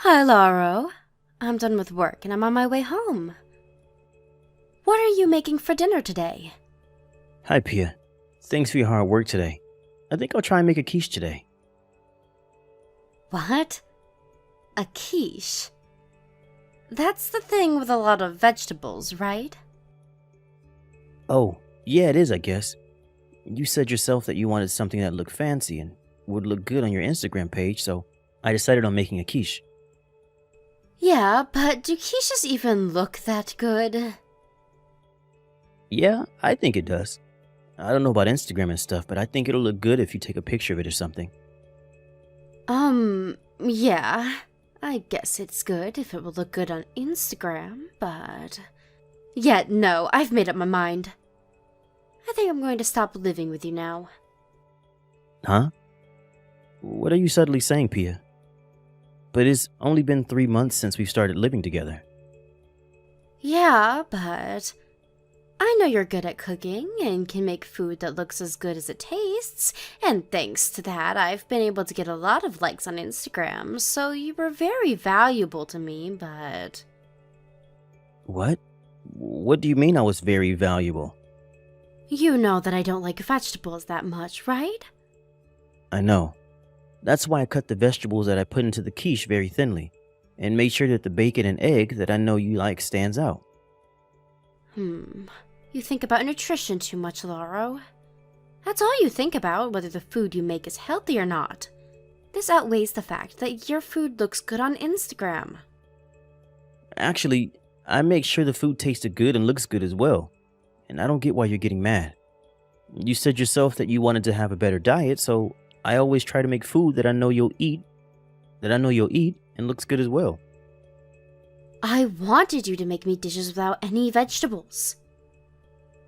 Hi, Lauro. I'm done with work and I'm on my way home. What are you making for dinner today? Hi, Pia. Thanks for your hard work today. I think I'll try and make a quiche today. What? A quiche? That's the thing with a lot of vegetables, right? Oh, yeah, it is, I guess. You said yourself that you wanted something that looked fancy and would look good on your Instagram page, so I decided on making a quiche. Yeah, but do quiches even look that good? Yeah, I think it does. I don't know about Instagram and stuff, but I think it'll look good if you take a picture of it or something. Yeah. I guess it's good if it will look good on Instagram, but... Yeah, no, I've made up my mind. I think I'm going to stop living with you now. Huh? What are you suddenly saying, Pia? But it's only been 3 months since we've started living together. Yeah, but I know you're good at cooking and can make food that looks as good as it tastes, and thanks to that, I've been able to get a lot of likes on Instagram, so you were very valuable to me, but... What? What do you mean I was very valuable? You know that I don't like vegetables that much, right? I know. That's why I cut the vegetables that I put into the quiche very thinly, and made sure that the bacon and egg that I know you like stands out. You think about nutrition too much, Lauro. That's all you think about, whether the food you make is healthy or not. This outweighs the fact that your food looks good on Instagram. Actually, I make sure the food tasted good and looks good as well, and I don't get why you're getting mad. You said yourself that you wanted to have a better diet, so I always try to make food that I know you'll eat, and looks good as well. I wanted you to make me dishes without any vegetables.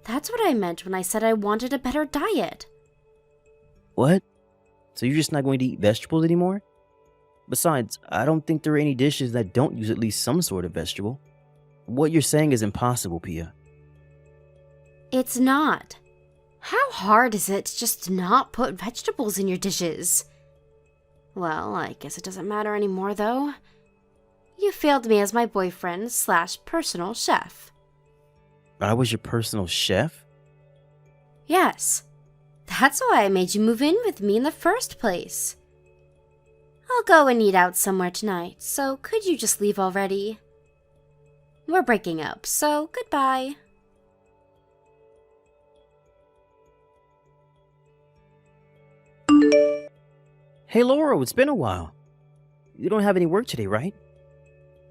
That's what I meant when I said I wanted a better diet. What? So you're just not going to eat vegetables anymore? Besides, I don't think there are any dishes that don't use at least some sort of vegetable. What you're saying is impossible, Pia. It's not. How hard is it to just not put vegetables in your dishes? Well, I guess it doesn't matter anymore, though. You failed me as my boyfriend / personal chef. I was your personal chef? Yes. That's why I made you move in with me in the first place. I'll go and eat out somewhere tonight, so could you just leave already? We're breaking up, so goodbye. Hey, Laura, it's been a while. You don't have any work today, right?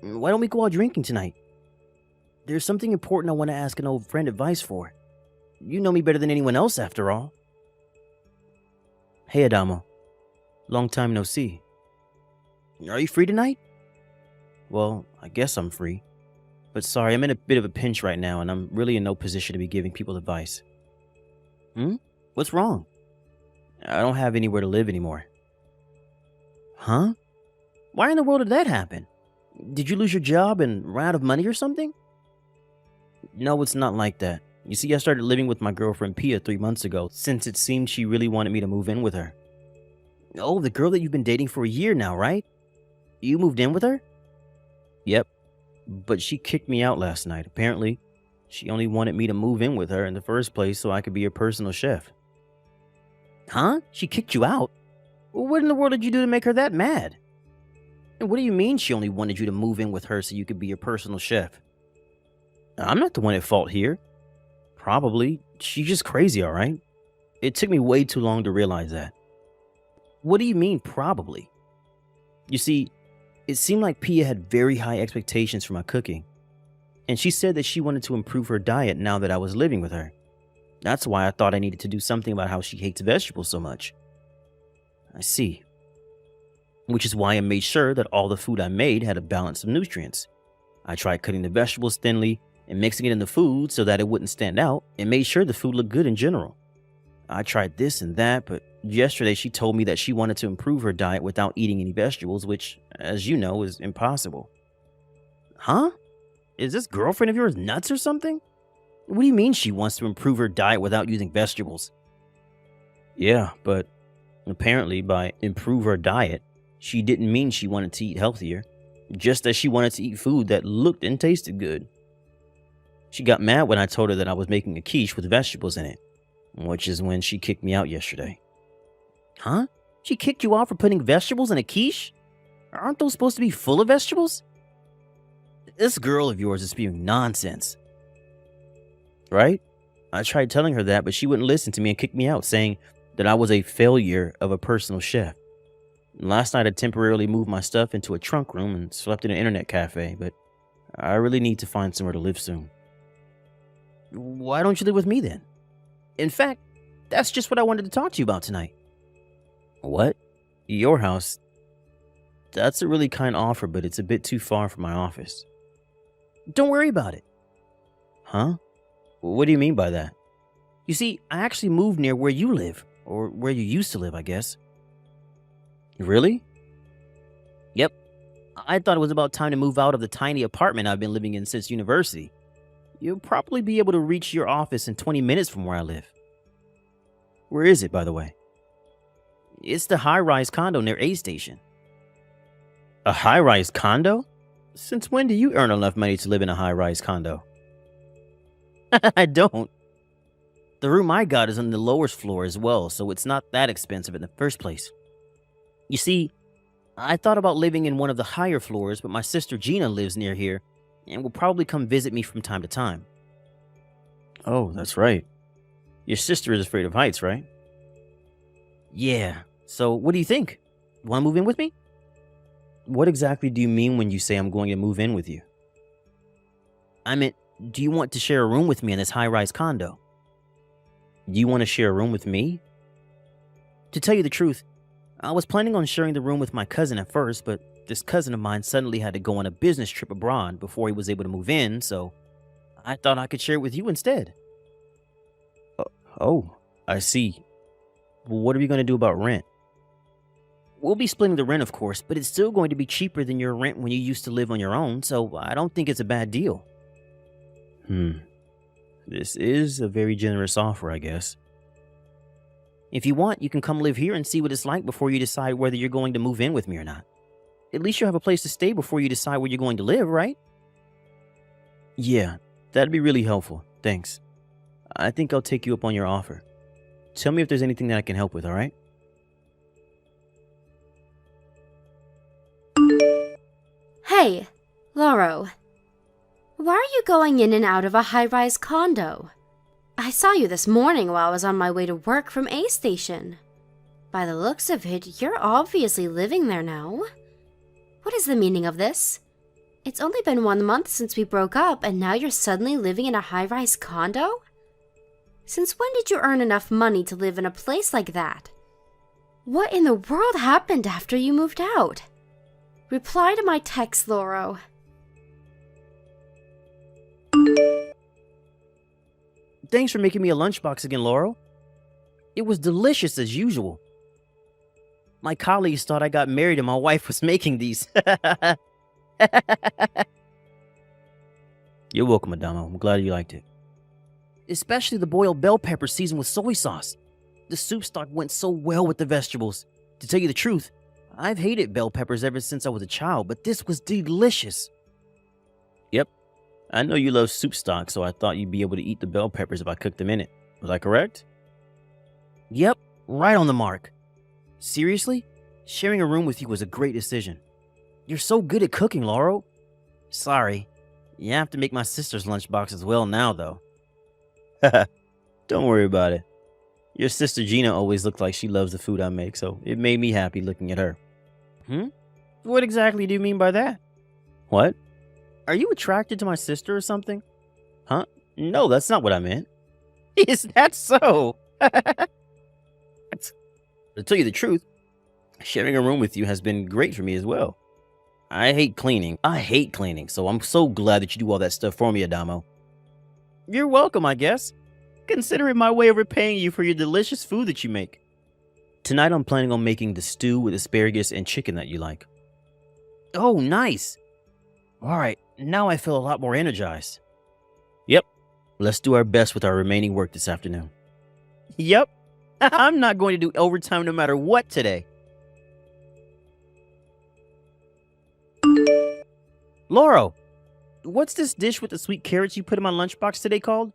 Why don't we go out drinking tonight? There's something important I want to ask an old friend advice for. You know me better than anyone else, after all. Hey, Adamo. Long time no see. Are you free tonight? Well, I guess I'm free. But sorry, I'm in a bit of a pinch right now, and I'm really in no position to be giving people advice. What's wrong? I don't have anywhere to live anymore. Huh? Why in the world did that happen? Did you lose your job and run out of money or something? No, it's not like that. You see, I started living with my girlfriend Pia 3 months ago, since it seemed she really wanted me to move in with her. Oh, the girl that you've been dating for a year now, right? You moved in with her? Yep. But she kicked me out last night. Apparently, she only wanted me to move in with her in the first place so I could be her personal chef. Huh? She kicked you out? What in the world did you do to make her that mad? And what do you mean she only wanted you to move in with her so you could be your personal chef? I'm not the one at fault here. Probably. She's just crazy, alright? It took me way too long to realize that. What do you mean, probably? You see, it seemed like Pia had very high expectations for my cooking. And she said that she wanted to improve her diet now that I was living with her. That's why I thought I needed to do something about how she hates vegetables so much. I see. Which is why I made sure that all the food I made had a balance of nutrients. I tried cutting the vegetables thinly and mixing it in the food so that it wouldn't stand out, and made sure the food looked good in general. I tried this and that, but yesterday she told me that she wanted to improve her diet without eating any vegetables, which, as you know, is impossible. Huh? Is this girlfriend of yours nuts or something? What do you mean she wants to improve her diet without using vegetables? Yeah, but apparently by improve her diet, she didn't mean she wanted to eat healthier. just as she wanted to eat food that looked and tasted good. She got mad when I told her that I was making a quiche with vegetables in it, which is when she kicked me out yesterday. Huh? She kicked you out for putting vegetables in a quiche? Aren't those supposed to be full of vegetables? This girl of yours is spewing nonsense. Right? I tried telling her that, but she wouldn't listen to me and kicked me out, saying that I was a failure of a personal chef. Last night I temporarily moved my stuff into a trunk room and slept in an internet cafe, but I really need to find somewhere to live soon. Why don't you live with me then? In fact, that's just what I wanted to talk to you about tonight. What? Your house? That's a really kind offer, but it's a bit too far from my office. Don't worry about it. Huh? What do you mean by that? You see, I actually moved near where you live, or where you used to live, I guess. Really? Yep. I thought it was about time to move out of the tiny apartment I've been living in since university. You'll probably be able to reach your office in 20 minutes from where I live. Where is it, by the way? It's the high-rise condo near A Station. A high-rise condo? Since when do you earn enough money to live in a high-rise condo? I don't. The room I got is on the lowest floor as well, so it's not that expensive in the first place. You see, I thought about living in one of the higher floors, but my sister Gina lives near here and will probably come visit me from time to time. Oh, that's right. Your sister is afraid of heights, right? Yeah. So what do you think? Want to move in with me? What exactly do you mean when you say I'm going to move in with you? I meant, do you want to share a room with me in this high-rise condo? Do you want to share a room with me? To tell you the truth, I was planning on sharing the room with my cousin at first, but this cousin of mine suddenly had to go on a business trip abroad before he was able to move in, so I thought I could share it with you instead. Oh, I see. What are we going to do about rent? We'll be splitting the rent, of course, but it's still going to be cheaper than your rent when you used to live on your own, so I don't think it's a bad deal. This is a very generous offer, I guess. If you want, you can come live here and see what it's like before you decide whether you're going to move in with me or not. At least you'll have a place to stay before you decide where you're going to live, right? Yeah, that'd be really helpful. Thanks. I think I'll take you up on your offer. Tell me if there's anything that I can help with, all right? Hey, Lauro. Why are you going in and out of a high-rise condo? I saw you this morning while I was on my way to work from A Station. By the looks of it, you're obviously living there now. What is the meaning of this? It's only been 1 month since we broke up, and now you're suddenly living in a high-rise condo? Since when did you earn enough money to live in a place like that? What in the world happened after you moved out? Reply to my text, Lauro. Thanks for making me a lunchbox again, Laurel. It was delicious as usual. My colleagues thought I got married and my wife was making these. You're welcome, Adamo. I'm glad you liked it. Especially the boiled bell pepper seasoned with soy sauce. The soup stock went so well with the vegetables. To tell you the truth, I've hated bell peppers ever since I was a child, but this was delicious. Yep. I know you love soup stock, so I thought you'd be able to eat the bell peppers if I cooked them in it. Was I correct? Yep, right on the mark. Seriously? Sharing a room with you was a great decision. You're so good at cooking, Laurel. Sorry. You have to make my sister's lunchbox as well now, though. Don't worry about it. Your sister Gina always looked like she loves the food I make, so it made me happy looking at her. What exactly do you mean by that? What? Are you attracted to my sister or something? Huh? No, that's not what I meant. Is that so? To tell you the truth, sharing a room with you has been great for me as well. I hate cleaning, so I'm so glad that you do all that stuff for me, Adamo. You're welcome, I guess. Consider it my way of repaying you for your delicious food that you make. Tonight I'm planning on making the stew with asparagus and chicken that you like. Oh, nice. Alright, now I feel a lot more energized. Yep, let's do our best with our remaining work this afternoon. Yep, I'm not going to do overtime no matter what today. Laurel, what's this dish with the sweet carrots you put in my lunchbox today called?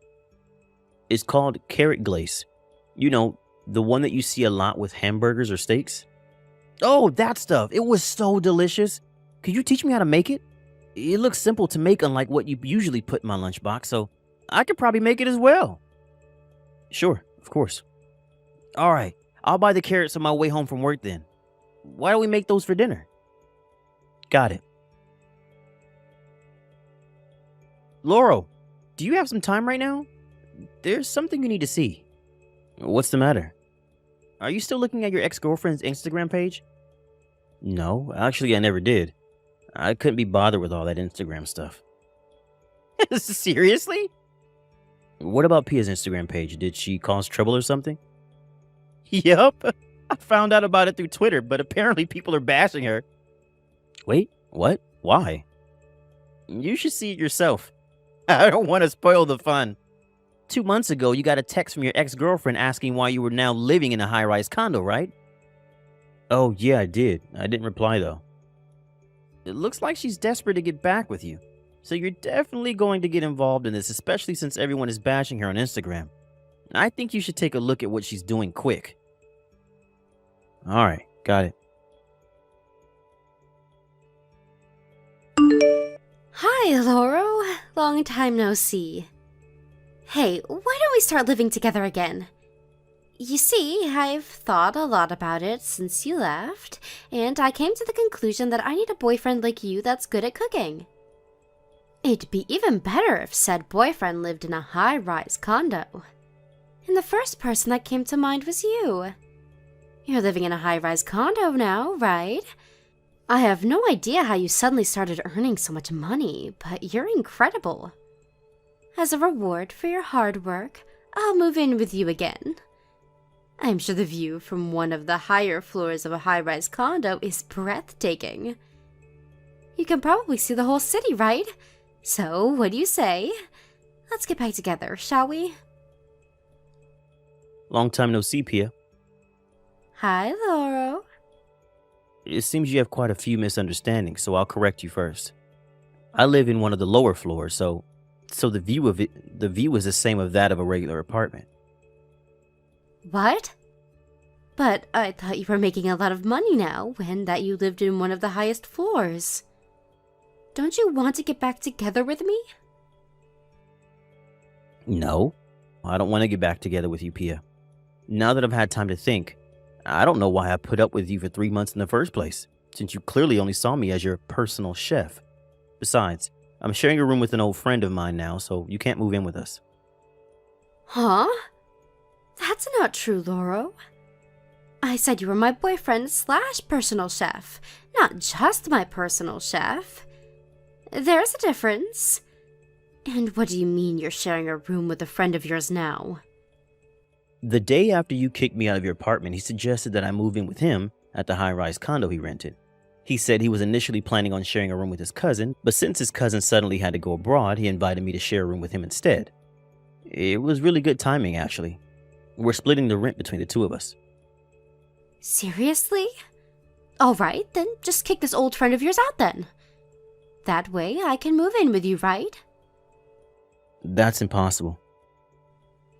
It's called carrot glaze. You know, the one that you see a lot with hamburgers or steaks. Oh, that stuff. It was so delicious. Could you teach me how to make it? It looks simple to make, unlike what you usually put in my lunchbox, so I could probably make it as well. Sure, of course. All right, I'll buy the carrots on my way home from work then. Why don't we make those for dinner? Got it. Laurel, do you have some time right now? There's something you need to see. What's the matter? Are you still looking at your ex-girlfriend's Instagram page? No, actually I never did. I couldn't be bothered with all that Instagram stuff. Seriously? What about Pia's Instagram page? Did she cause trouble or something? Yup. I found out about it through Twitter, but apparently people are bashing her. Wait, what? Why? You should see it yourself. I don't want to spoil the fun. 2 months ago, you got a text from your ex-girlfriend asking why you were now living in a high-rise condo, right? Oh, yeah, I did. I didn't reply, though. It looks like she's desperate to get back with you. So you're definitely going to get involved in this, especially since everyone is bashing her on Instagram. I think you should take a look at what she's doing quick. Alright, got it. Hi, Lauro. Long time no see. Hey, why don't we start living together again? You see, I've thought a lot about it since you left, and I came to the conclusion that I need a boyfriend like you that's good at cooking. It'd be even better if said boyfriend lived in a high-rise condo. And the first person that came to mind was you. You're living in a high-rise condo now, right? I have no idea how you suddenly started earning so much money, but you're incredible. As a reward for your hard work, I'll move in with you again. I'm sure the view from one of the higher floors of a high-rise condo is breathtaking. You can probably see the whole city, right? So, what do you say? Let's get back together, shall we? Long time no see, Pia. Hi, Lauro. It seems you have quite a few misunderstandings, so I'll correct you first. I live in one of the lower floors, so the view is the same of that of a regular apartment. What? But I thought you were making a lot of money now, and that you lived in one of the highest floors. Don't you want to get back together with me? No, I don't want to get back together with you, Pia. Now that I've had time to think, I don't know why I put up with you for 3 months in the first place, since you clearly only saw me as your personal chef. Besides, I'm sharing a room with an old friend of mine now, so you can't move in with us. Huh? That's not true, Lauro. I said you were my boyfriend / personal chef, not just my personal chef. There's a difference. And what do you mean you're sharing a room with a friend of yours now? The day after you kicked me out of your apartment, he suggested that I move in with him at the high-rise condo he rented. He said he was initially planning on sharing a room with his cousin, but since his cousin suddenly had to go abroad, he invited me to share a room with him instead. It was really good timing, actually. We're splitting the rent between the two of us. Seriously? Alright, then just kick this old friend of yours out then. That way I can move in with you, right? That's impossible.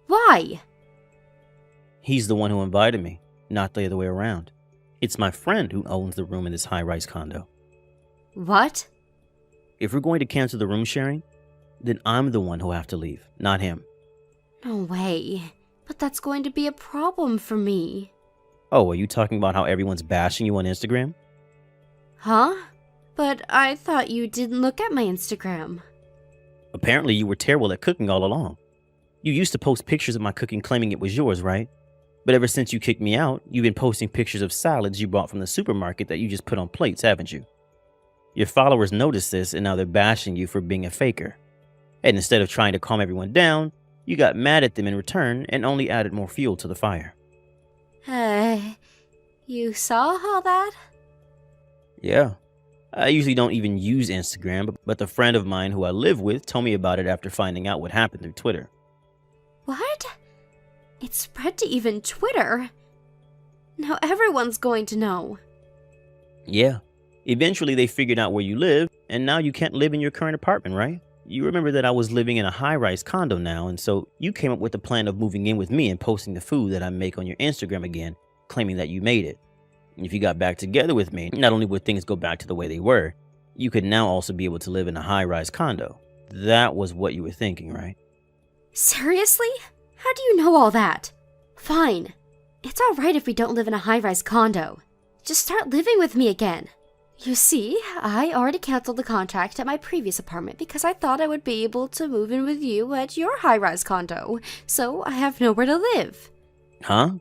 Why? He's the one who invited me, not the other way around. It's my friend who owns the room in this high-rise condo. What? If we're going to cancel the room sharing, then I'm the one who'll have to leave, not him. No way. But that's going to be a problem for me. Oh, are you talking about how everyone's bashing you on Instagram? Huh? But I thought you didn't look at my Instagram. Apparently you were terrible at cooking all along. You used to post pictures of my cooking claiming it was yours, right? But ever since you kicked me out, you've been posting pictures of salads you bought from the supermarket that you just put on plates, haven't you? Your followers noticed this and now they're bashing you for being a faker. And instead of trying to calm everyone down, you got mad at them in return and only added more fuel to the fire. You saw all that? Yeah. I usually don't even use Instagram, but the friend of mine who I live with told me about it after finding out what happened through Twitter. What? It spread to even Twitter. Now everyone's going to know. Yeah. Eventually, they figured out where you live, and now you can't live in your current apartment, right? You remember that I was living in a high-rise condo now, and so you came up with the plan of moving in with me and posting the food that I make on your Instagram again, claiming that you made it. And if you got back together with me, not only would things go back to the way they were, you could now also be able to live in a high-rise condo. That was what you were thinking, right? Seriously? How do you know all that? Fine. It's alright if we don't live in a high-rise condo. Just start living with me again. You see, I already canceled the contract at my previous apartment because I thought I would be able to move in with you at your high-rise condo, so I have nowhere to live. Huh?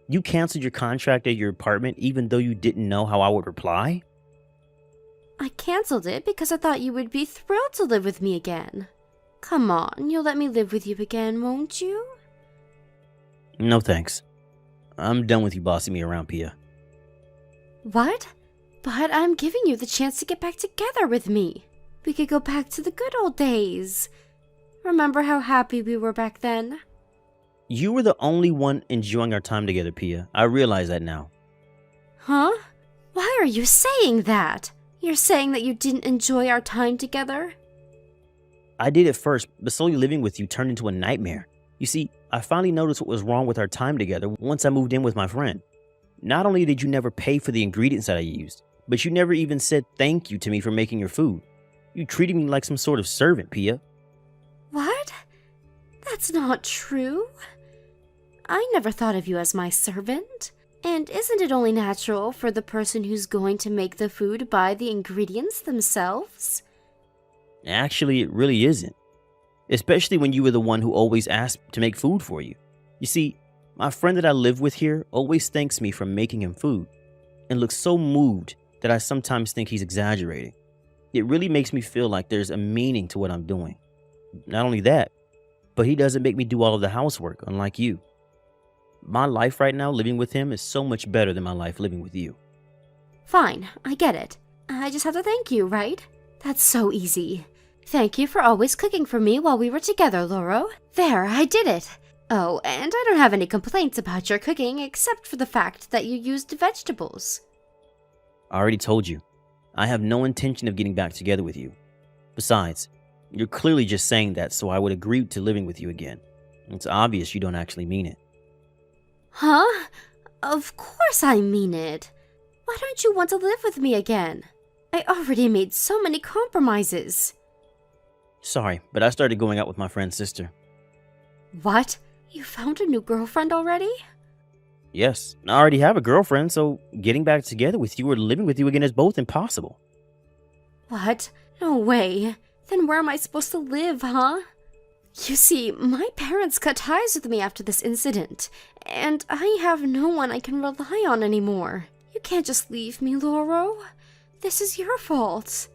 You canceled your contract at your apartment even though you didn't know how I would reply? I canceled it because I thought you would be thrilled to live with me again. Come on, you'll let me live with you again, won't you? No thanks. I'm done with you bossing me around, Pia. What? But I'm giving you the chance to get back together with me. We could go back to the good old days. Remember how happy we were back then? You were the only one enjoying our time together, Pia. I realize that now. Huh? Why are you saying that? You're saying that you didn't enjoy our time together? I did at first, but slowly living with you turned into a nightmare. You see, I finally noticed what was wrong with our time together once I moved in with my friend. Not only did you never pay for the ingredients that I used, but you never even said thank you to me for making your food. You treated me like some sort of servant, Pia. What? That's not true. I never thought of you as my servant. And isn't it only natural for the person who's going to make the food buy the ingredients themselves? Actually, it really isn't. Especially when you were the one who always asked to make food for you. You see, my friend that I live with here always thanks me for making him food, and looks so moved that I sometimes think he's exaggerating. It really makes me feel like there's a meaning to what I'm doing. Not only that, but he doesn't make me do all of the housework, unlike you. My life right now living with him is so much better than my life living with you. Fine, I get it. I just have to thank you, right? That's so easy. Thank you for always cooking for me while we were together, Loro. There, I did it. Oh, and I don't have any complaints about your cooking except for the fact that you used vegetables. I already told you, I have no intention of getting back together with you. Besides, you're clearly just saying that so I would agree to living with you again. It's obvious you don't actually mean it. Huh? Of course I mean it. Why don't you want to live with me again? I already made so many compromises. Sorry, but I started going out with my friend's sister. What? You found a new girlfriend already? Yes, I already have a girlfriend, so getting back together with you or living with you again is both impossible. What? No way. Then where am I supposed to live, huh? You see, my parents cut ties with me after this incident, and I have no one I can rely on anymore. You can't just leave me, Loro. This is your fault.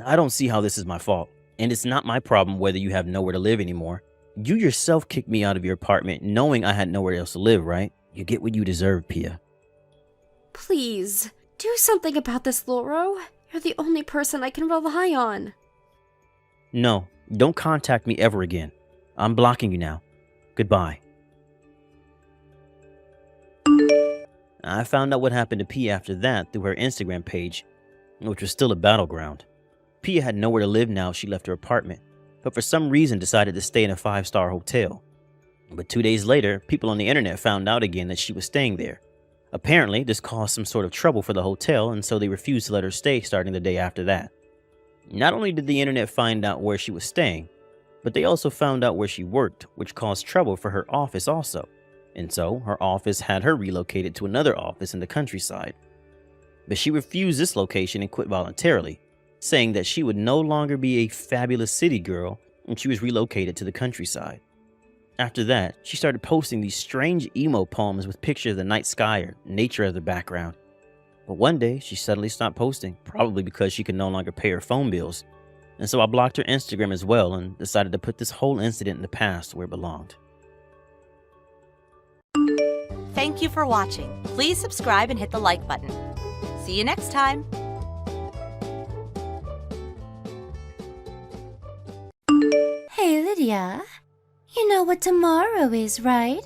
I don't see how this is my fault, and it's not my problem whether you have nowhere to live anymore. You yourself kicked me out of your apartment knowing I had nowhere else to live, right? You get what you deserve, Pia. Please, do something about this, Loro. You're the only person I can rely on. No, don't contact me ever again. I'm blocking you now. Goodbye. I found out what happened to Pia after that through her Instagram page, which was still a battleground. Pia had nowhere to live now she left her apartment, but for some reason decided to stay in a 5-star hotel. But 2 days later, people on the internet found out again that she was staying there. Apparently, this caused some sort of trouble for the hotel, and so they refused to let her stay starting the day after that. Not only did the internet find out where she was staying, but they also found out where she worked, which caused trouble for her office also. And so, her office had her relocated to another office in the countryside. But she refused this location and quit voluntarily, saying that she would no longer be a fabulous city girl when she was relocated to the countryside. After that, she started posting these strange emo poems with pictures of the night sky or nature as the background. But one day, she suddenly stopped posting, probably because she could no longer pay her phone bills. And so I blocked her Instagram as well and decided to put this whole incident in the past where it belonged. Thank you for watching. Please subscribe and hit the like button. See you next time. Hey, Lydia. You know what tomorrow is, right?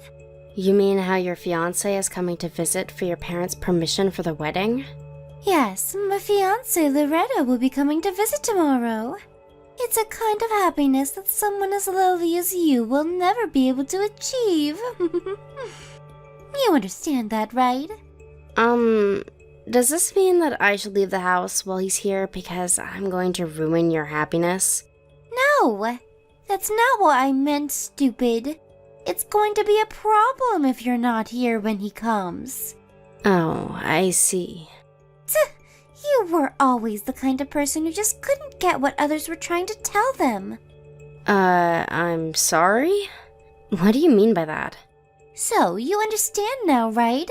You mean how your fiancé is coming to visit for your parents' permission for the wedding? Yes, my fiance Loretta will be coming to visit tomorrow. It's a kind of happiness that someone as lovely as you will never be able to achieve. You understand that, right? Does this mean that I should leave the house while he's here because I'm going to ruin your happiness? No, that's not what I meant, stupid. It's going to be a problem if you're not here when he comes. Oh, I see. You were always the kind of person who just couldn't get what others were trying to tell them. I'm sorry? What do you mean by that? So, you understand now, right?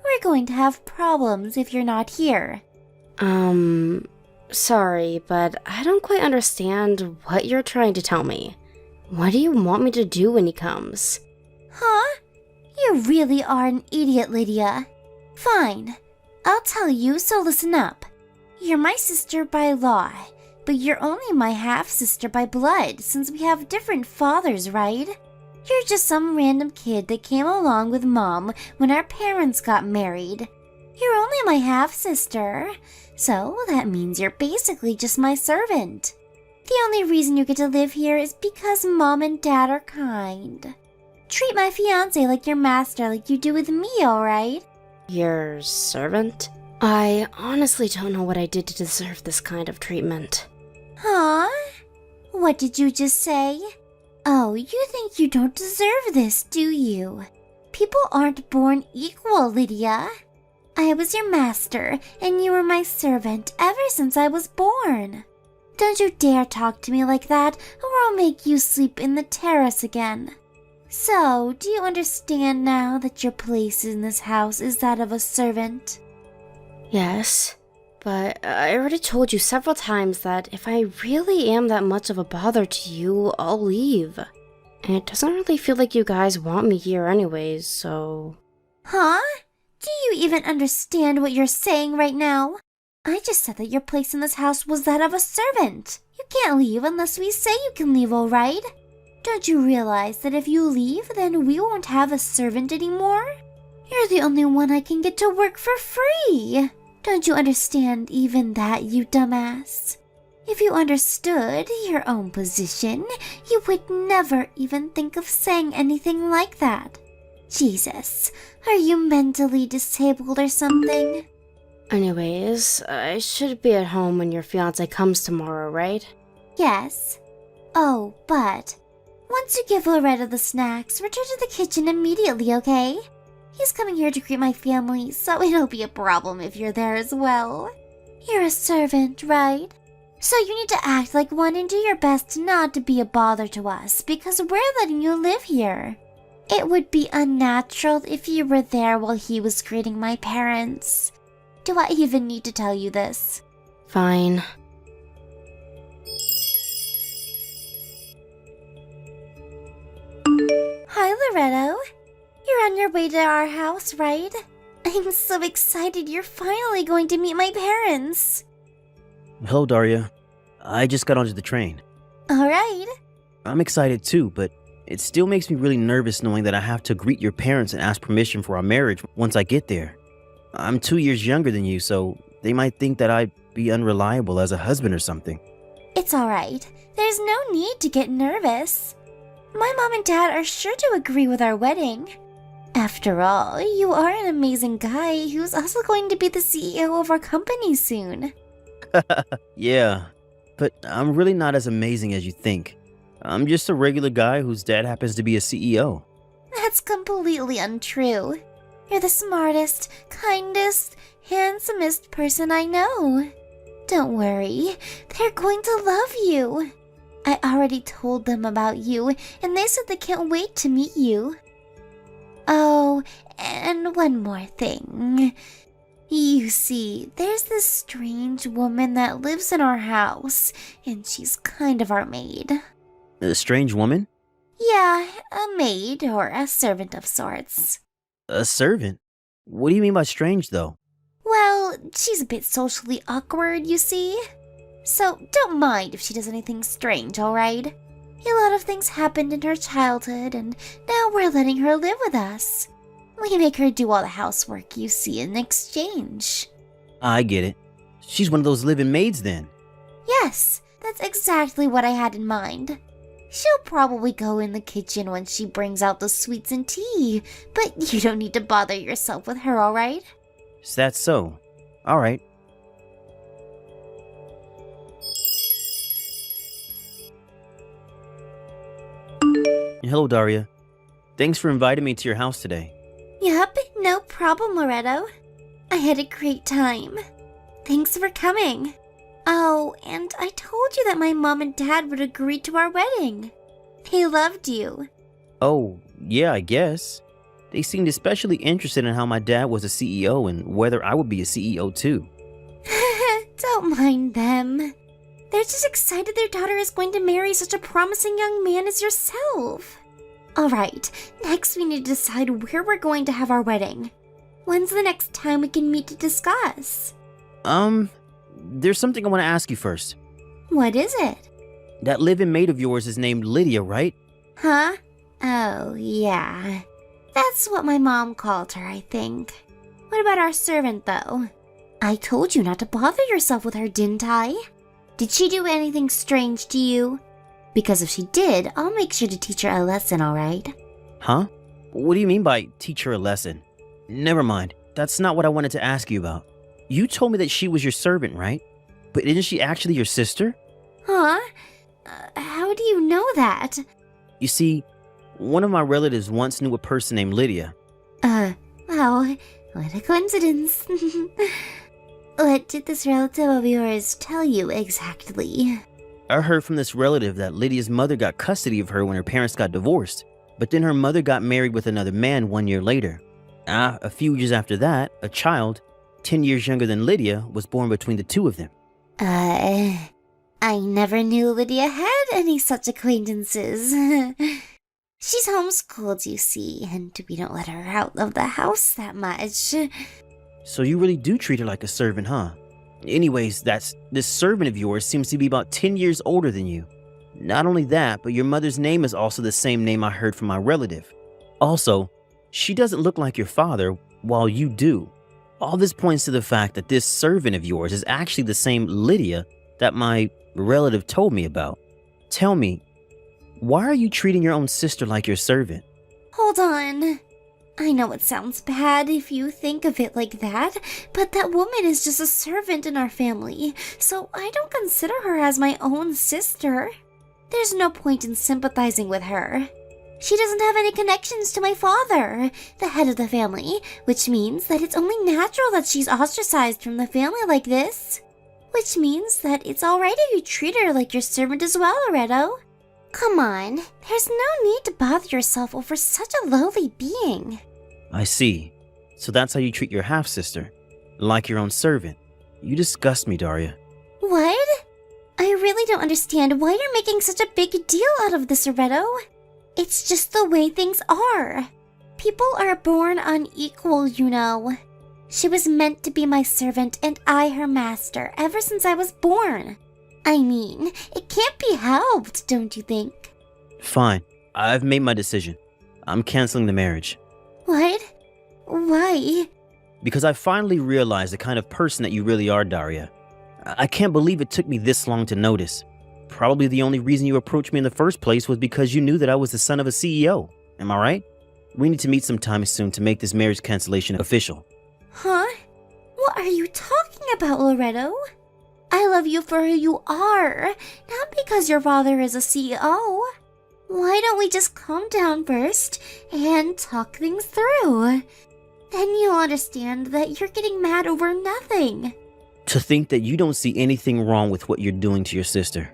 We're going to have problems if you're not here. Sorry, but I don't quite understand what you're trying to tell me. What do you want me to do when he comes? Huh? You really are an idiot, Lydia. Fine. I'll tell you, so listen up. You're my sister by law, but you're only my half-sister by blood since we have different fathers, right? You're just some random kid that came along with Mom when our parents got married. You're only my half-sister, so that means you're basically just my servant. The only reason you get to live here is because Mom and Dad are kind. Treat my fiancé like your master like you do with me, alright? Your servant? I honestly don't know what I did to deserve this kind of treatment. Huh? What did you just say? Oh, you think you don't deserve this, do you? People aren't born equal, Lydia. I was your master, and you were my servant ever since I was born. Don't you dare talk to me like that, or I'll make you sleep in the terrace again. So, do you understand now that your place in this house is that of a servant? Yes, but I already told you several times that if I really am that much of a bother to you, I'll leave. And it doesn't really feel like you guys want me here anyways, so... Huh? Do you even understand what you're saying right now? I just said that your place in this house was that of a servant. You can't leave unless we say you can leave, alright? Don't you realize that if you leave, then we won't have a servant anymore? You're the only one I can get to work for free. Don't you understand even that, you dumbass? If you understood your own position, you would never even think of saying anything like that. Jesus, are you mentally disabled or something? Anyways, I should be at home when your fiancé comes tomorrow, right? Yes. Oh, but... once you give Loretta the snacks, return to the kitchen immediately, okay? He's coming here to greet my family, so it'll be a problem if you're there as well. You're a servant, right? So you need to act like one and do your best not to be a bother to us, because we're letting you live here. It would be unnatural if you were there while he was greeting my parents. Do I even need to tell you this? Fine. Hi, Loretto. You're on your way to our house, right? I'm so excited you're finally going to meet my parents. Hello, Daria. I just got onto the train. Alright. I'm excited too, but it still makes me really nervous knowing that I have to greet your parents and ask permission for our marriage once I get there. I'm 2 years younger than you, so they might think that I'd be unreliable as a husband or something. It's alright. There's no need to get nervous. My mom and dad are sure to agree with our wedding. After all, you are an amazing guy who's also going to be the CEO of our company soon. Yeah, but I'm really not as amazing as you think. I'm just a regular guy whose dad happens to be a CEO. That's completely untrue. You're the smartest, kindest, handsomest person I know. Don't worry, they're going to love you. I already told them about you, and they said they can't wait to meet you. Oh, and one more thing. You see, there's this strange woman that lives in our house, and she's kind of our maid. A strange woman? Yeah, a maid or a servant of sorts. A servant? What do you mean by strange, though? Well, she's a bit socially awkward, you see. So don't mind if she does anything strange, alright? A lot of things happened in her childhood, and now we're letting her live with us. We make her do all the housework, you see, in exchange. I get it. She's one of those living maids then. Yes, that's exactly what I had in mind. She'll probably go in the kitchen when she brings out the sweets and tea, but you don't need to bother yourself with her, alright? Is that so? All right. Hello, Daria. Thanks for inviting me to your house today. Yep, no problem, Loretto. I had a great time. Thanks for coming. Oh, and I told you that my mom and dad would agree to our wedding. They loved you. Oh, yeah, I guess. They seemed especially interested in how my dad was a CEO and whether I would be a CEO too. Don't mind them. They're just excited their daughter is going to marry such a promising young man as yourself. Alright, next we need to decide where we're going to have our wedding. When's the next time we can meet to discuss? There's something I want to ask you first. What is it? That live-in maid of yours is named Lydia, right? Huh? Oh, yeah. That's what my mom called her, I think. What about our servant, though? I told you not to bother yourself with her, didn't I? Did she do anything strange to you? Because if she did, I'll make sure to teach her a lesson, alright? Huh? What do you mean by teach her a lesson? Never mind. That's not what I wanted to ask you about. You told me that she was your servant, right? But isn't she actually your sister? Huh? How do you know that? You see, one of my relatives once knew a person named Lydia. Wow, what a coincidence. What did this relative of yours tell you exactly? I heard from this relative that Lydia's mother got custody of her when her parents got divorced, but then her mother got married with another man 1 year later. A few years after that, a child, 10 years younger than Lydia, was born between the two of them. I never knew Lydia had any such acquaintances. She's homeschooled, you see, and we don't let her out of the house that much. So you really do treat her like a servant, huh? Anyways, this servant of yours seems to be about 10 years older than you. Not only that, but your mother's name is also the same name I heard from my relative. Also, she doesn't look like your father, while you do. All this points to the fact that this servant of yours is actually the same Lydia that my relative told me about. Tell me, why are you treating your own sister like your servant? Hold on. I know it sounds bad if you think of it like that, but that woman is just a servant in our family, so I don't consider her as my own sister. There's no point in sympathizing with her. She doesn't have any connections to my father, the head of the family, which means that it's only natural that she's ostracized from the family like this. Which means that it's alright if you treat her like your servant as well, Loretto. Come on, there's no need to bother yourself over such a lowly being. I see. So that's how you treat your half-sister, like your own servant. You disgust me, Daria. What? I really don't understand why you're making such a big deal out of this, Loretto. It's just the way things are. People are born unequal, you know. She was meant to be my servant and I her master ever since I was born. I mean, it can't be helped, don't you think? Fine. I've made my decision. I'm canceling the marriage. What? Why? Because I finally realized the kind of person that you really are, Daria. I can't believe it took me this long to notice. Probably the only reason you approached me in the first place was because you knew that I was the son of a CEO. Am I right? We need to meet sometime soon to make this marriage cancellation official. Huh? What are you talking about, Loretto? I love you for who you are, not because your father is a CEO. Why don't we just calm down first and talk things through? Then you'll understand that you're getting mad over nothing. To think that you don't see anything wrong with what you're doing to your sister.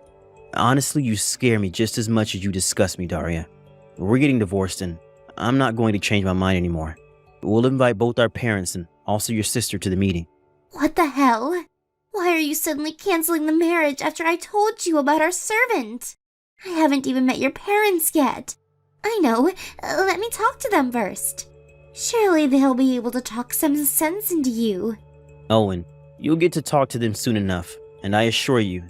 Honestly, you scare me just as much as you disgust me, Daria. We're getting divorced and I'm not going to change my mind anymore. We'll invite both our parents and also your sister to the meeting. What the hell? Why are you suddenly canceling the marriage after I told you about our servant? I haven't even met your parents yet. I know, let me talk to them first. Surely they'll be able to talk some sense into you. Owen, you'll get to talk to them soon enough, and I assure you,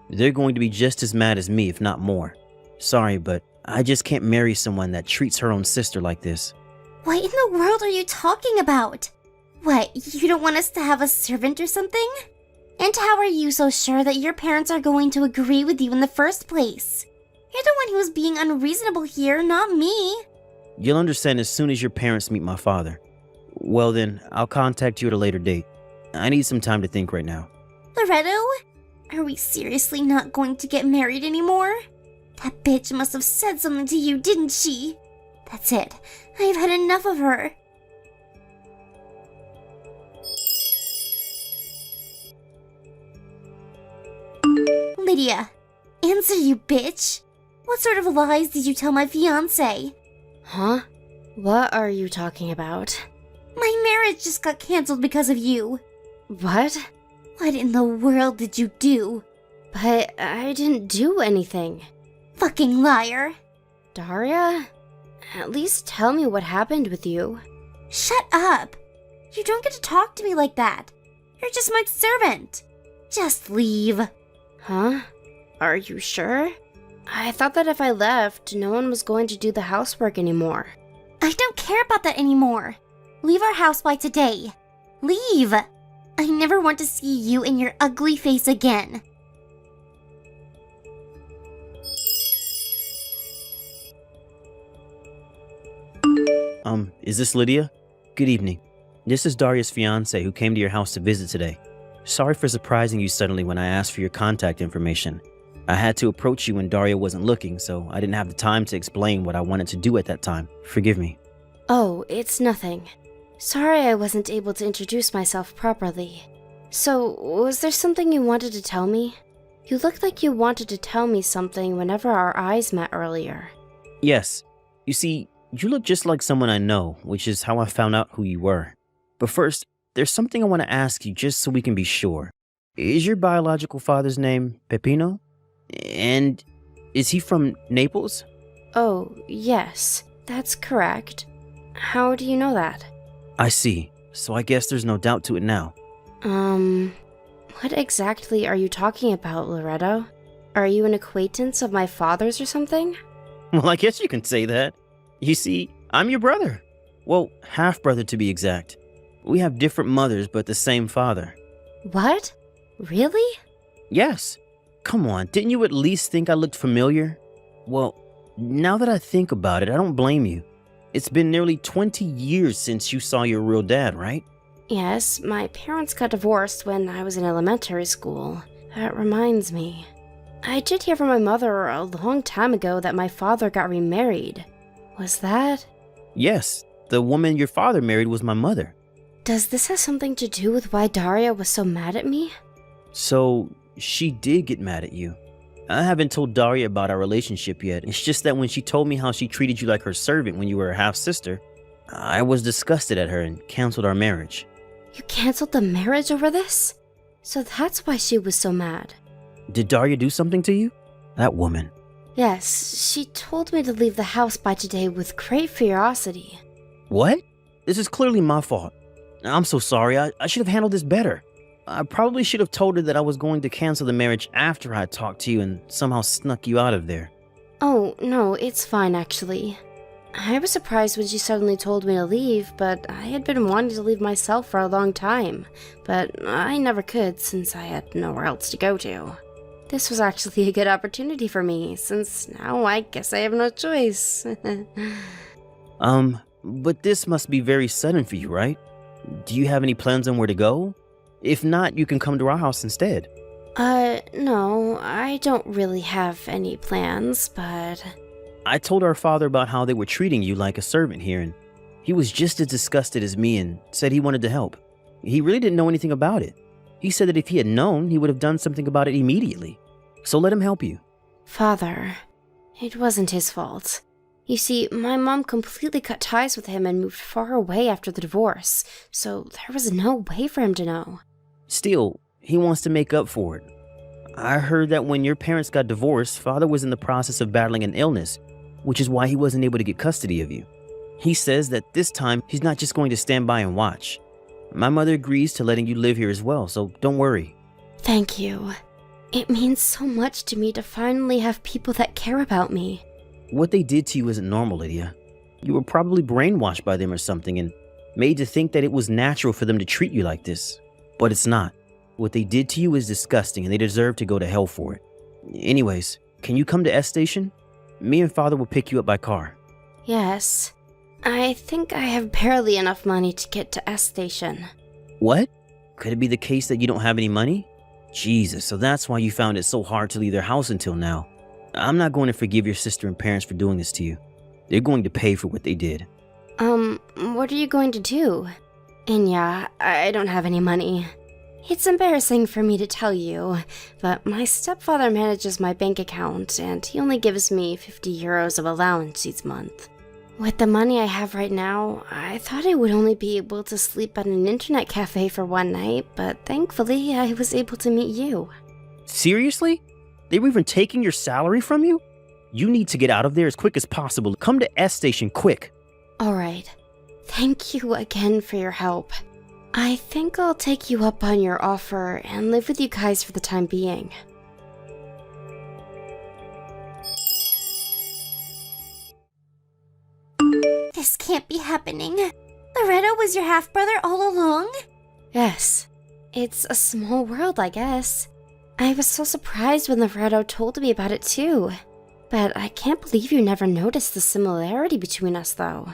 they're going to be just as mad as me, if not more. Sorry, but I just can't marry someone that treats her own sister like this. What in the world are you talking about? What, you don't want us to have a servant or something? And how are you so sure that your parents are going to agree with you in the first place? You're the one who was being unreasonable here, not me. You'll understand as soon as your parents meet my father. Well then, I'll contact you at a later date. I need some time to think right now. Loretto? Are we seriously not going to get married anymore? That bitch must have said something to you, didn't she? That's it. I've had enough of her. Lydia, answer, you bitch. What sort of lies did you tell my fiancé? Huh? What are you talking about? My marriage just got cancelled because of you. What? What in the world did you do? But I didn't do anything. Fucking liar. Daria? At least tell me what happened with you. Shut up. You don't get to talk to me like that. You're just my servant. Just leave. Huh? Are you sure? I thought that if I left, no one was going to do the housework anymore. I don't care about that anymore. Leave our house by today. Leave. I never want to see you and your ugly face again. Is this Lydia? Good evening. This is Daria's fiance who came to your house to visit today. Sorry for surprising you suddenly when I asked for your contact information. I had to approach you when Daria wasn't looking, so I didn't have the time to explain what I wanted to do at that time. Forgive me. Oh, it's nothing. Sorry I wasn't able to introduce myself properly. So, was there something you wanted to tell me? You looked like you wanted to tell me something whenever our eyes met earlier. Yes. You see, you look just like someone I know, which is how I found out who you were. But first, there's something I want to ask you just so we can be sure. Is your biological father's name Peppino? And is he from Naples? Oh, yes, that's correct. How do you know that? I see. So I guess there's no doubt to it now. What exactly are you talking about, Loretto? Are you an acquaintance of my father's or something? Well, I guess you can say that. You see, I'm your brother. Well, half-brother to be exact. We have different mothers, but the same father. What? Really? Yes. Come on, didn't you at least think I looked familiar? Well, now that I think about it, I don't blame you. It's been nearly 20 years since you saw your real dad, right? Yes, my parents got divorced when I was in elementary school. That reminds me. I did hear from my mother a long time ago that my father got remarried. Was that? Yes, the woman your father married was my mother. Does this have something to do with why Daria was so mad at me? So, she did get mad at you. I haven't told Daria about our relationship yet. It's just that when she told me how she treated you like her servant when you were her half-sister, I was disgusted at her and canceled our marriage. You canceled the marriage over this? So that's why she was so mad. Did Daria do something to you? That woman. Yes, she told me to leave the house by today with great ferocity. What? This is clearly my fault. I'm so sorry. I should have handled this better. I probably should have told her that I was going to cancel the marriage after I talked to you and somehow snuck you out of there. Oh, no, it's fine actually. I was surprised when she suddenly told me to leave, but I had been wanting to leave myself for a long time. But I never could since I had nowhere else to go to. This was actually a good opportunity for me, since now I guess I have no choice. But this must be very sudden for you, right? Do you have any plans on where to go? If not, you can come to our house instead. No, I don't really have any plans, but... I told our father about how they were treating you like a servant here, and he was just as disgusted as me and said he wanted to help. He really didn't know anything about it. He said that if he had known, he would have done something about it immediately. So let him help you. Father, it wasn't his fault. You see, my mom completely cut ties with him and moved far away after the divorce, so there was no way for him to know. Still, he wants to make up for it. I heard that when your parents got divorced, Father was in the process of battling an illness, which is why he wasn't able to get custody of you. He says that this time, he's not just going to stand by and watch. My mother agrees to letting you live here as well, so don't worry. Thank you. It means so much to me to finally have people that care about me. What they did to you isn't normal, Lydia. You were probably brainwashed by them or something, and made to think that it was natural for them to treat you like this. But it's not. What they did to you is disgusting and they deserve to go to hell for it. Anyways, can you come to S Station? Me and Father will pick you up by car. Yes. I think I have barely enough money to get to S Station. What? Could it be the case that you don't have any money? Jesus, so that's why you found it so hard to leave their house until now. I'm not going to forgive your sister and parents for doing this to you. They're going to pay for what they did. What are you going to do? And yeah, I don't have any money. It's embarrassing for me to tell you, but my stepfather manages my bank account and he only gives me 50 euros of allowance each month. With the money I have right now, I thought I would only be able to sleep at an internet cafe for one night, but thankfully I was able to meet you. Seriously? They were even taking your salary from you? You need to get out of there as quick as possible. Come to S Station quick. Alright. Thank you again for your help. I think I'll take you up on your offer and live with you guys for the time being. This can't be happening. Loretto was your half-brother all along? Yes. It's a small world, I guess. I was so surprised when Loretto told me about it too. But I can't believe you never noticed the similarity between us, though.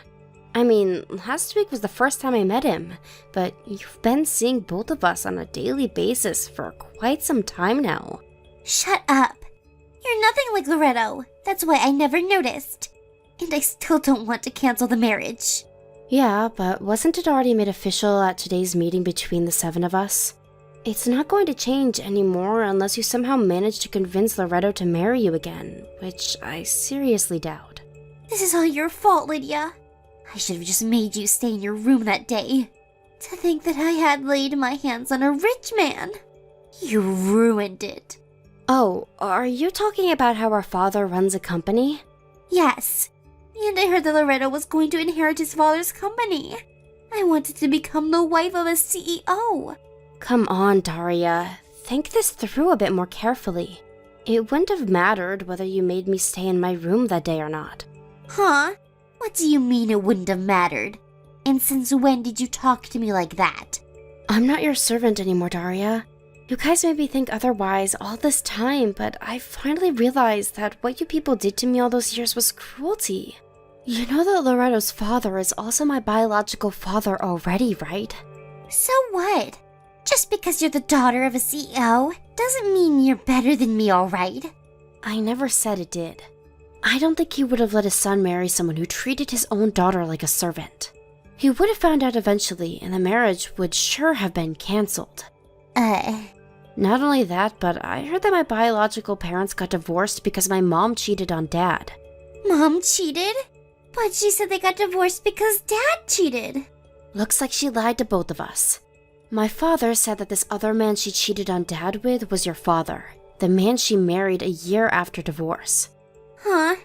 I mean, last week was the first time I met him, but you've been seeing both of us on a daily basis for quite some time now. Shut up. You're nothing like Loretto. That's why I never noticed. And I still don't want to cancel the marriage. Yeah, but wasn't it already made official at today's meeting between the 7 of us? It's not going to change anymore unless you somehow manage to convince Loretto to marry you again, which I seriously doubt. This is all your fault, Lydia. I should have just made you stay in your room that day. To think that I had laid my hands on a rich man. You ruined it. Oh, are you talking about how our father runs a company? Yes. And I heard that Loretto was going to inherit his father's company. I wanted to become the wife of a CEO. Come on, Daria. Think this through a bit more carefully. It wouldn't have mattered whether you made me stay in my room that day or not. Huh? What do you mean it wouldn't have mattered? And since when did you talk to me like that? I'm not your servant anymore, Daria. You guys made me think otherwise all this time, but I finally realized that what you people did to me all those years was cruelty. You know that Loretto's father is also my biological father already, right? So what? Just because you're the daughter of a CEO doesn't mean you're better than me, alright? I never said it did. I don't think he would have let his son marry someone who treated his own daughter like a servant. He would have found out eventually, and the marriage would sure have been cancelled. Not only that, but I heard that my biological parents got divorced because my mom cheated on Dad. Mom cheated? But she said they got divorced because Dad cheated. Looks like she lied to both of us. My father said that this other man she cheated on Dad with was your father, the man she married a year after divorce. Huh?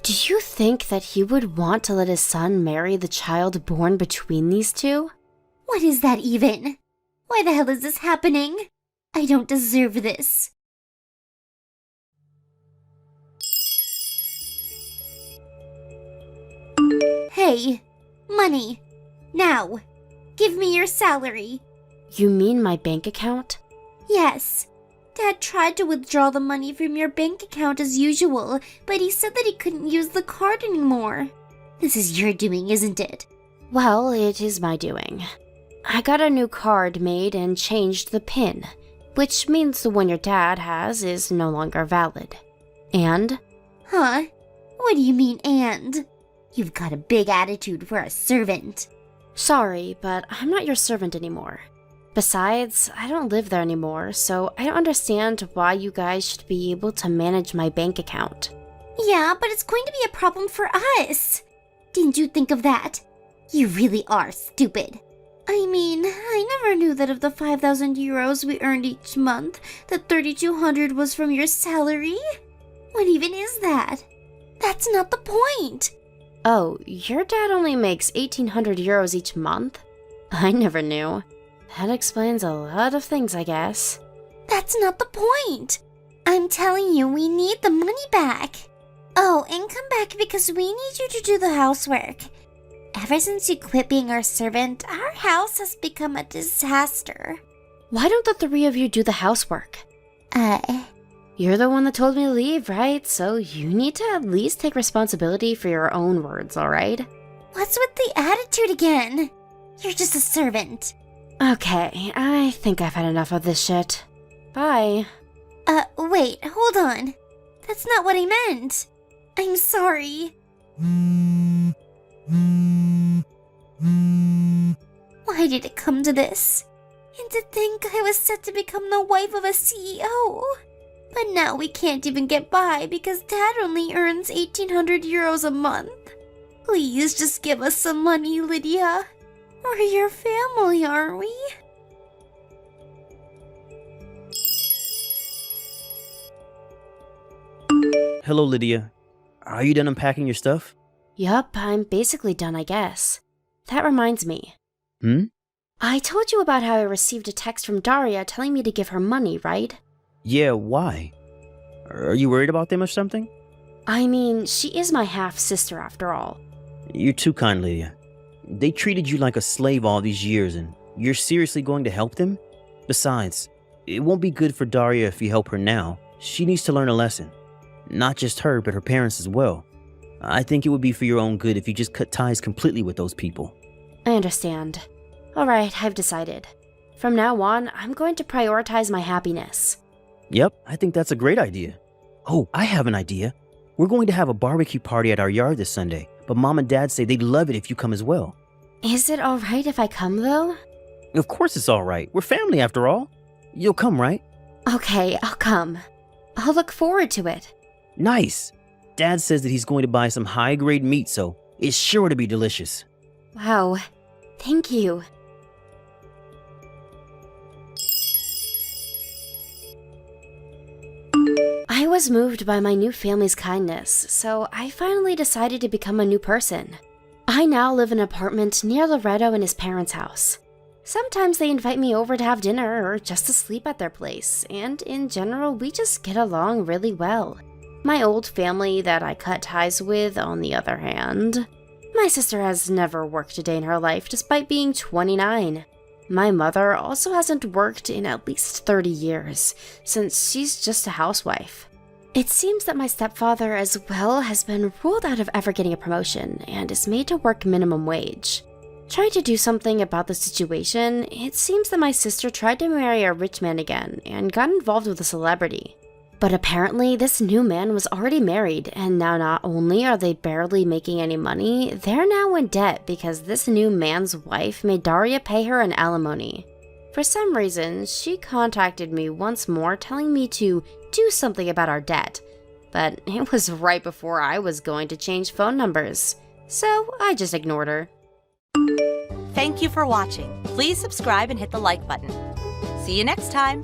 Do you think that he would want to let his son marry the child born between these two? What is that even? Why the hell is this happening? I don't deserve this. Hey, money. Now. Give me your salary. You mean my bank account? Yes. Dad tried to withdraw the money from your bank account as usual, but he said that he couldn't use the card anymore. This is your doing, isn't it? Well, it is my doing. I got a new card made and changed the PIN, which means the one your dad has is no longer valid. And? Huh? What do you mean, and? You've got a big attitude for a servant. Sorry, but I'm not your servant anymore. Besides, I don't live there anymore, so I don't understand why you guys should be able to manage my bank account. Yeah, but it's going to be a problem for us. Didn't you think of that? You really are stupid. I mean, I never knew that of the 5,000 euros we earned each month, that 3,200 was from your salary. What even is that? That's not the point. Oh, your dad only makes 1,800 euros each month? I never knew. That explains a lot of things, I guess. That's not the point. I'm telling you, we need the money back. Oh, and come back because we need you to do the housework. Ever since you quit being our servant, our house has become a disaster. Why don't the three of you do the housework? You're the one that told me to leave, right? So you need to at least take responsibility for your own words, alright? What's with the attitude again? You're just a servant. Okay, I think I've had enough of this shit. Bye. Wait, hold on. That's not what I meant. I'm sorry. Why did it come to this? And to think I was set to become the wife of a CEO. But now we can't even get by because Dad only earns 1,800 euros a month. Please just give us some money, Lydia. We're your family, aren't we? Hello, Lydia. Are you done unpacking your stuff? Yup, I'm basically done, I guess. That reminds me. I told you about how I received a text from Daria telling me to give her money, right? Yeah, why? Are you worried about them or something? I mean, she is my half-sister after all. You're too kind, Lydia. They treated you like a slave all these years, and you're seriously going to help them? Besides, it won't be good for Daria if you help her now. She needs to learn a lesson. Not just her, but her parents as well. I think it would be for your own good if you just cut ties completely with those people. I understand. Alright, I've decided. From now on, I'm going to prioritize my happiness. Yep, I think that's a great idea. Oh, I have an idea. We're going to have a barbecue party at our yard this Sunday, but Mom and Dad say they'd love it if you come as well. Is it alright if I come, though? Of course it's alright. We're family after all. You'll come, right? Okay, I'll come. I'll look forward to it. Nice. Dad says that he's going to buy some high-grade meat, so it's sure to be delicious. Wow. Thank you. I was moved by my new family's kindness, so I finally decided to become a new person. I now live in an apartment near Loretto and his parents' house. Sometimes they invite me over to have dinner or just to sleep at their place, and in general, we just get along really well. My old family that I cut ties with, on the other hand. My sister has never worked a day in her life despite being 29. My mother also hasn't worked in at least 30 years, since she's just a housewife. It seems that my stepfather as well has been ruled out of ever getting a promotion and is made to work minimum wage. Trying to do something about the situation, it seems that my sister tried to marry a rich man again and got involved with a celebrity. But apparently this new man was already married, and now not only are they barely making any money, they're now in debt because this new man's wife made Daria pay her an alimony. For some reason, she contacted me once more telling me to do something about our debt, but it was right before I was going to change phone numbers, so I just ignored her. Thank you for watching. Please subscribe and hit the like button. See you next time.